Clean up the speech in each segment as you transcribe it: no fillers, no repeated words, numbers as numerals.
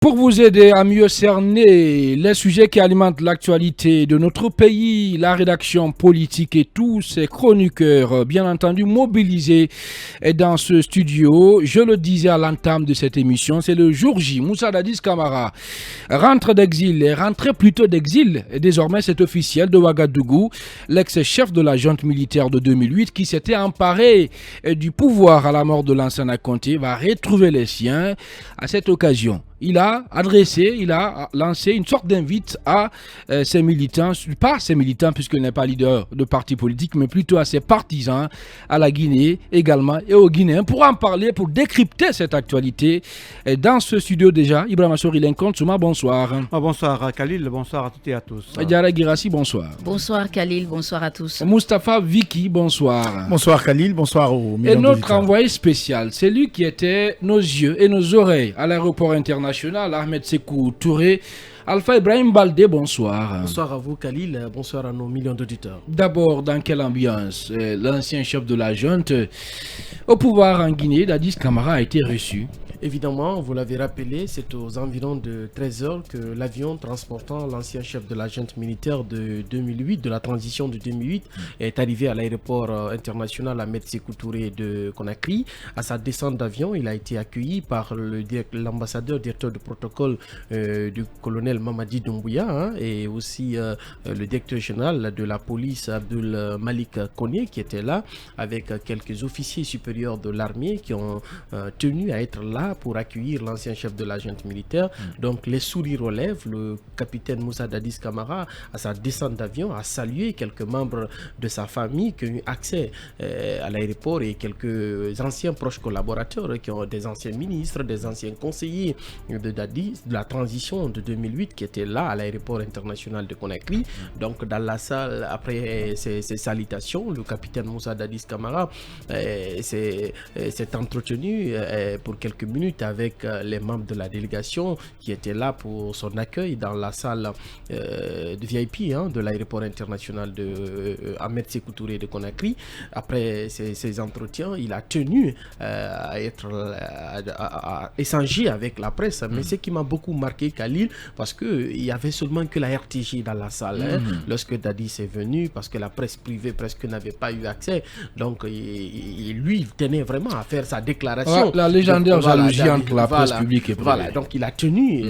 Pour vous aider à mieux cerner les sujets qui alimentent l'actualité de notre pays, la rédaction politique et tous ses chroniqueurs, bien entendu, mobilisés dans ce studio. Je le disais à l'entame de cette émission, c'est le jour J. Moussa Dadis Camara rentre d'exil, et rentré plutôt d'exil. Et désormais, c'est officiel de Ouagadougou, l'ex-chef de la junte militaire de 2008 qui s'était emparé du pouvoir à la mort de l'ancien Conté, va retrouver les siens à cette occasion. Il a lancé une sorte d'invite à ses militants, pas ses militants puisqu'il n'est pas leader de parti politique, mais plutôt à ses partisans, à la Guinée également et aux Guinéens, pour en parler, pour décrypter cette actualité. Et dans ce studio déjà, Ibrahima Sori Lincoln, Souma, bonsoir. Bonsoir Khalil, bonsoir à toutes et à tous. Diarra Girassi, bonsoir. Bonsoir Khalil, bonsoir à tous. Mustapha Vicky, bonsoir. Bonsoir Khalil, bonsoir aux millions Et notre d'auditeurs. envoyé spécial, c'est lui qui était nos yeux et nos oreilles à l'aéroport international, Ahmed Sékou Touré. Alpha Ibrahim Baldé, bonsoir. Bonsoir à vous Khalil, bonsoir à nos millions d'auditeurs. D'abord, dans quelle ambiance l'ancien chef de la junte au pouvoir en Guinée, Dadis Camara, a été reçu? Évidemment, vous l'avez rappelé, c'est aux environs de 13h que l'avion transportant l'ancien chef de la junte militaire de 2008, de la transition de 2008, est arrivé à l'aéroport international Ahmed Sékou Touré de Conakry. À sa descente d'avion, il a été accueilli par l'ambassadeur directeur de protocole du colonel Mamadi Doumbouya et aussi le directeur général de la police Abdul Malik Koné qui était là avec quelques officiers supérieurs de l'armée qui ont tenu à être là pour accueillir l'ancien chef de la junte militaire. Donc les sourires aux lèvres, le capitaine Moussa Dadis Camara à sa descente d'avion a salué quelques membres de sa famille qui ont eu accès à l'aéroport et quelques anciens proches collaborateurs qui ont des anciens ministres, des anciens conseillers de Dadis, de la transition de 2008 qui étaient là à l'aéroport international de Conakry. Donc dans la salle, après ces salutations, le capitaine Moussa Dadis Camara s'est entretenu pour quelques minutes avec les membres de la délégation qui étaient là pour son accueil dans la salle de VIP de l'aéroport international de Ahmed Sékou Touré de Conakry. Après ces entretiens, il a tenu à échanger avec la presse. Mais ce qui m'a beaucoup marqué, Khalil, parce qu'il n'y avait seulement que la RTG dans la salle lorsque Dadis est venu, parce que la presse privée presque n'avait pas eu accès. Donc lui, il tenait vraiment à faire sa déclaration. La légendaire jalousie entre la presse publique et privée. Voilà, donc il a tenu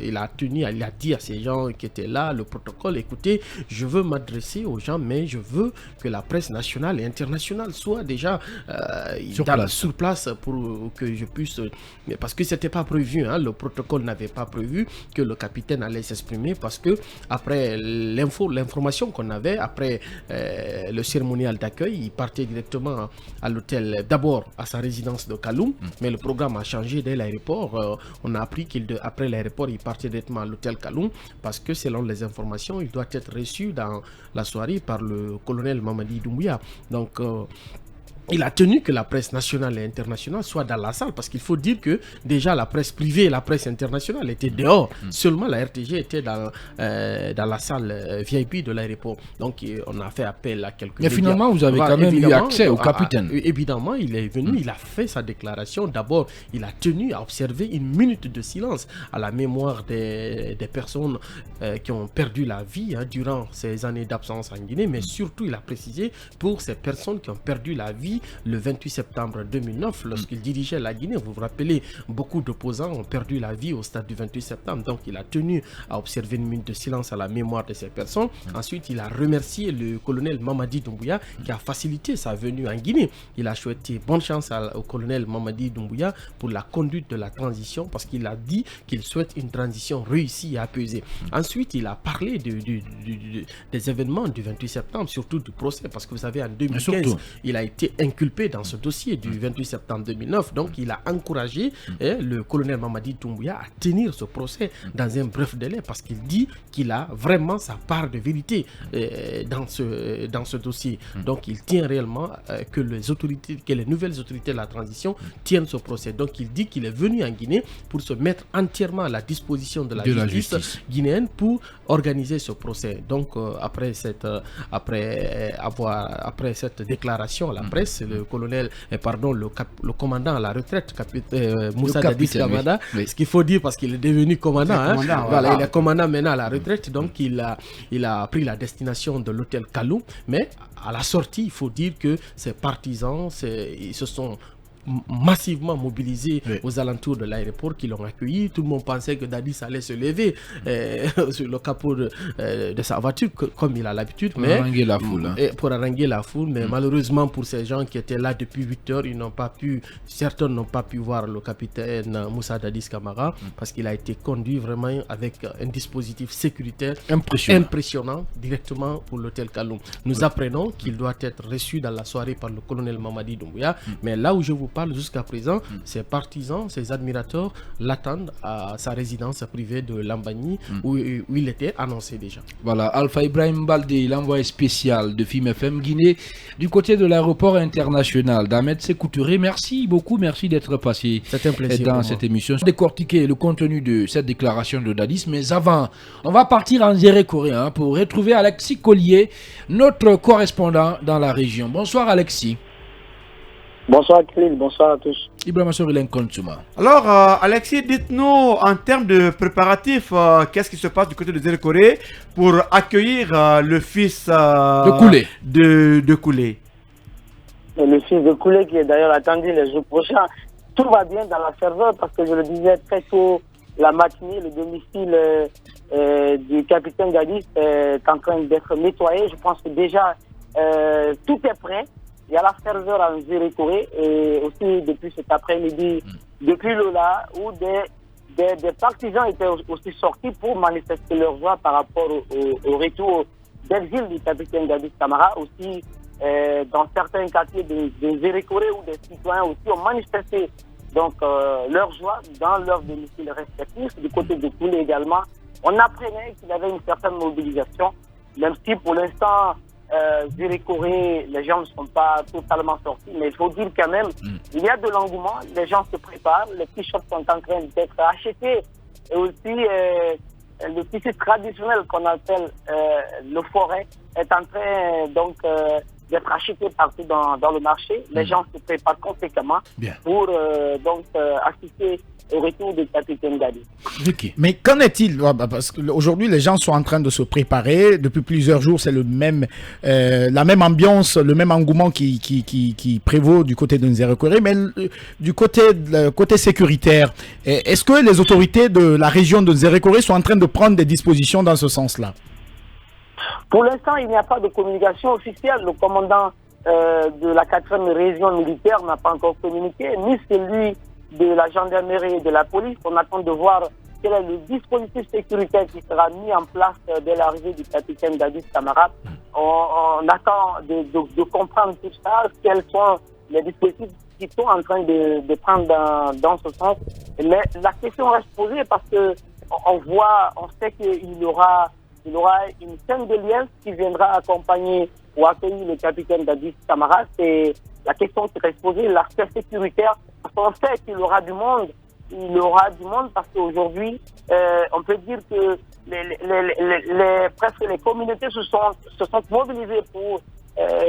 il a dit à ces gens qui étaient là, le protocole, écoutez, je veux m'adresser aux gens, mais je veux que la presse nationale et internationale soit déjà sur place pour que je puisse... Parce que c'était pas prévu, le protocole n'avait pas prévu que le capitaine allait s'exprimer, parce que après l'information qu'on avait, après le cérémonial d'accueil, il partait directement à l'hôtel, d'abord à sa résidence de Kaloum, mais le programme a changé dès l'aéroport. On a appris qu'après l'aéroport, il partait directement à l'hôtel Kaloum, parce que selon les informations, il doit être reçu dans la soirée par le colonel Mamadi Doumbouya. Donc il a tenu que la presse nationale et internationale soit dans la salle, parce qu'il faut dire que déjà la presse privée et la presse internationale étaient dehors. Seulement la RTG était dans la salle VIP de l'aéroport. Donc on a fait appel à quelques Mais finalement, vous avez quand même eu accès au capitaine. Évidemment, il est venu, il a fait sa déclaration. D'abord, il a tenu à observer une minute de silence à la mémoire des personnes qui ont perdu la vie durant ces années d'absence en Guinée. Mais surtout, il a précisé pour ces personnes qui ont perdu la vie le 28 septembre 2009, lorsqu'il dirigeait la Guinée. Vous vous rappelez, beaucoup d'opposants ont perdu la vie au stade du 28 septembre. Donc, il a tenu à observer une minute de silence à la mémoire de ces personnes. Ensuite, il a remercié le colonel Mamadi Doumbouya qui a facilité sa venue en Guinée. Il a souhaité bonne chance au colonel Mamadi Doumbouya pour la conduite de la transition, parce qu'il a dit qu'il souhaite une transition réussie et apaisée. Ensuite, il a parlé des événements du 28 septembre, surtout du procès, parce que vous savez, en 2015, il a été inculpé dans ce dossier du 28 septembre 2009. Donc, il a encouragé le colonel Mamadi Doumbouya à tenir ce procès dans un bref délai, parce qu'il dit qu'il a vraiment sa part de vérité dans ce dossier. Donc, il tient réellement que les nouvelles autorités de la transition tiennent ce procès. Donc, il dit qu'il est venu en Guinée pour se mettre entièrement à la disposition de la justice guinéenne pour organiser ce procès. Donc, après cette déclaration à la presse, c'est le le commandant à la retraite, Moussa Dadis Camara. Oui. Ce qu'il faut dire parce qu'il est devenu commandant. Voilà, il est commandant maintenant à la retraite, donc il a pris la destination de l'hôtel Kalou. Mais à la sortie, il faut dire que ses partisans, ils se sont massivement mobilisés aux alentours de l'aéroport qui l'ont accueilli. Tout le monde pensait que Dadis allait se lever sur le capot de sa voiture comme il a l'habitude pour haranguer la foule, mais malheureusement pour ces gens qui étaient là depuis 8 heures, certains n'ont pas pu voir le capitaine Moussa Dadis Camara parce qu'il a été conduit vraiment avec un dispositif sécuritaire impressionnant directement pour l'hôtel Kaloum. Nous apprenons qu'il doit être reçu dans la soirée par le colonel Mamadi Doumbouya, mais là où je vous parle jusqu'à présent, ses partisans, ses admirateurs l'attendent à sa résidence privée de Lambagny où il était annoncé déjà. Voilà, Alpha Ibrahim Baldé, l'envoyé spécial de FIM FM Guinée du côté de l'aéroport international d'Ahmed Sékou Touré. Merci beaucoup, merci d'être passé dans cette émission. Décortiquer le contenu de cette déclaration de Dadis, mais avant, on va partir en Zéré coréen pour retrouver Alexis Collier, notre correspondant dans la région. Bonsoir Alexis. Bonsoir Chris, bonsoir à tous. Ibrahim Sorilène Kontsuma. Alors Alexis, dites-nous en termes de préparatifs, qu'est-ce qui se passe du côté de Zéro-Corée pour accueillir le fils de Koulé. De Koulé. Le fils de Koulé qui est d'ailleurs attendu les jours prochains. Tout va bien dans la ferveur parce que je le disais très tôt la matinée, le domicile du capitaine Dadis est en train d'être nettoyé. Je pense que déjà tout est prêt. Il y a la ferveur en Zéro-Corée et aussi depuis cet après-midi, depuis Lola, où des partisans étaient aussi sortis pour manifester leur joie par rapport au retour d'exil du capitaine Dadis Camara. Aussi, dans certains quartiers de Zéro-Corée où des citoyens aussi ont manifesté donc, leur joie dans leurs domiciles respectifs. Du côté de Koulé également, on apprenait qu'il y avait une certaine mobilisation, même si pour l'instant, Zéro-Corée, les gens ne sont pas totalement sortis, mais il faut dire quand même, il y a de l'engouement, les gens se préparent, les t-shirts sont en train d'être achetés, et aussi le tissu traditionnel qu'on appelle le forêt est en train donc d'être acheté partout dans le marché. Les gens se préparent conséquemment pour donc assister au retour du capitaine Dadis. Mais qu'en est-il? Parce qu'aujourd'hui, les gens sont en train de se préparer. Depuis plusieurs jours, c'est la même ambiance, le même engouement qui prévaut du côté de Zéro-Corée. Mais du côté sécuritaire, est-ce que les autorités de la région de Zéro-Corée sont en train de prendre des dispositions dans ce sens-là? Pour l'instant, il n'y a pas de communication officielle. Le commandant de la 4e région militaire n'a pas encore communiqué, ni celui de la gendarmerie et de la police. On attend de voir quel est le dispositif sécuritaire qui sera mis en place dès l'arrivée du capitaine Dadis Camara. On attend de comprendre tout ça, quels sont les dispositifs qui sont en train de prendre dans ce sens. Mais la question reste posée parce que on sait qu'il y aura une scène de liesse qui viendra accompagner ou accueillir le capitaine Dadis Camara. C'est la question qui reste posée, l'aspect sécuritaire. On sait qu'il y aura du monde. Il y aura du monde parce qu'aujourd'hui, on peut dire que presque les communautés se sont mobilisées pour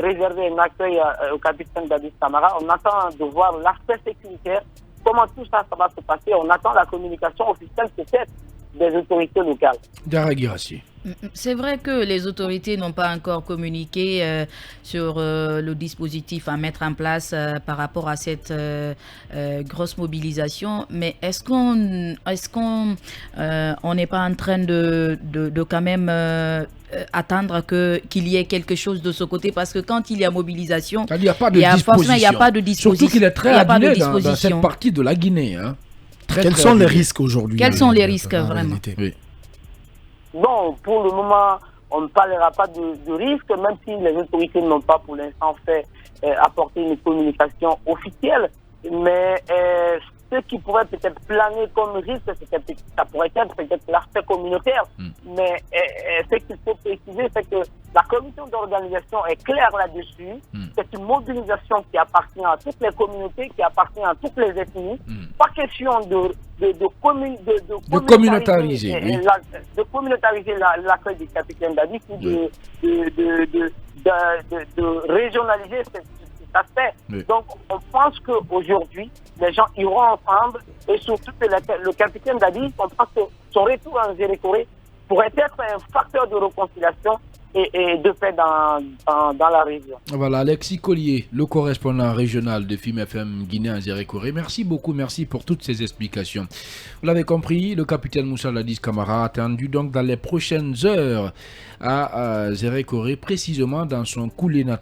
réserver un accueil au capitaine Dadis Camara. On attend de voir l'aspect sécuritaire, comment tout ça va se passer. On attend la communication officielle peut-être des autorités locales. C'est vrai que les autorités n'ont pas encore communiqué sur le dispositif à mettre en place par rapport à cette grosse mobilisation, mais est-ce qu'on n'est pas en train de quand même attendre qu'il y ait quelque chose de ce côté, parce que quand il y a mobilisation, il n'y a pas de disposition. Surtout qu'il est très adminé dans cette partie de la Guinée. Hein. Quels sont les risques aujourd'hui? Quels sont les risques vraiment? Bon, pour le moment, on ne parlera pas de risque, même si les autorités n'ont pas pour l'instant fait apporter une communication officielle. Mais ce qui pourrait peut-être planer comme risque, ça pourrait être peut-être l'aspect communautaire. Mais ce qu'il faut préciser, c'est que la commission d'organisation est claire là-dessus. C'est une mobilisation qui appartient à toutes les communautés, qui appartient à toutes les ethnies. Pas question de communautariser l'accueil du capitaine Dadis ou de régionaliser cet aspect. Oui. Donc, on pense qu'aujourd'hui, les gens iront ensemble et surtout que le capitaine Dadi, on pense que son retour en Zérékoré pourrait être un facteur de réconciliation et de paix dans la région. Voilà, Alexis Collier, le correspondant régional de FIM FM Guinée en Zérékoré. Merci beaucoup, merci pour toutes ces explications. Vous l'avez compris, le capitaine Moussa Ladis Camara attendu donc dans les prochaines heures à Zérékoré, précisément dans son coulé natal.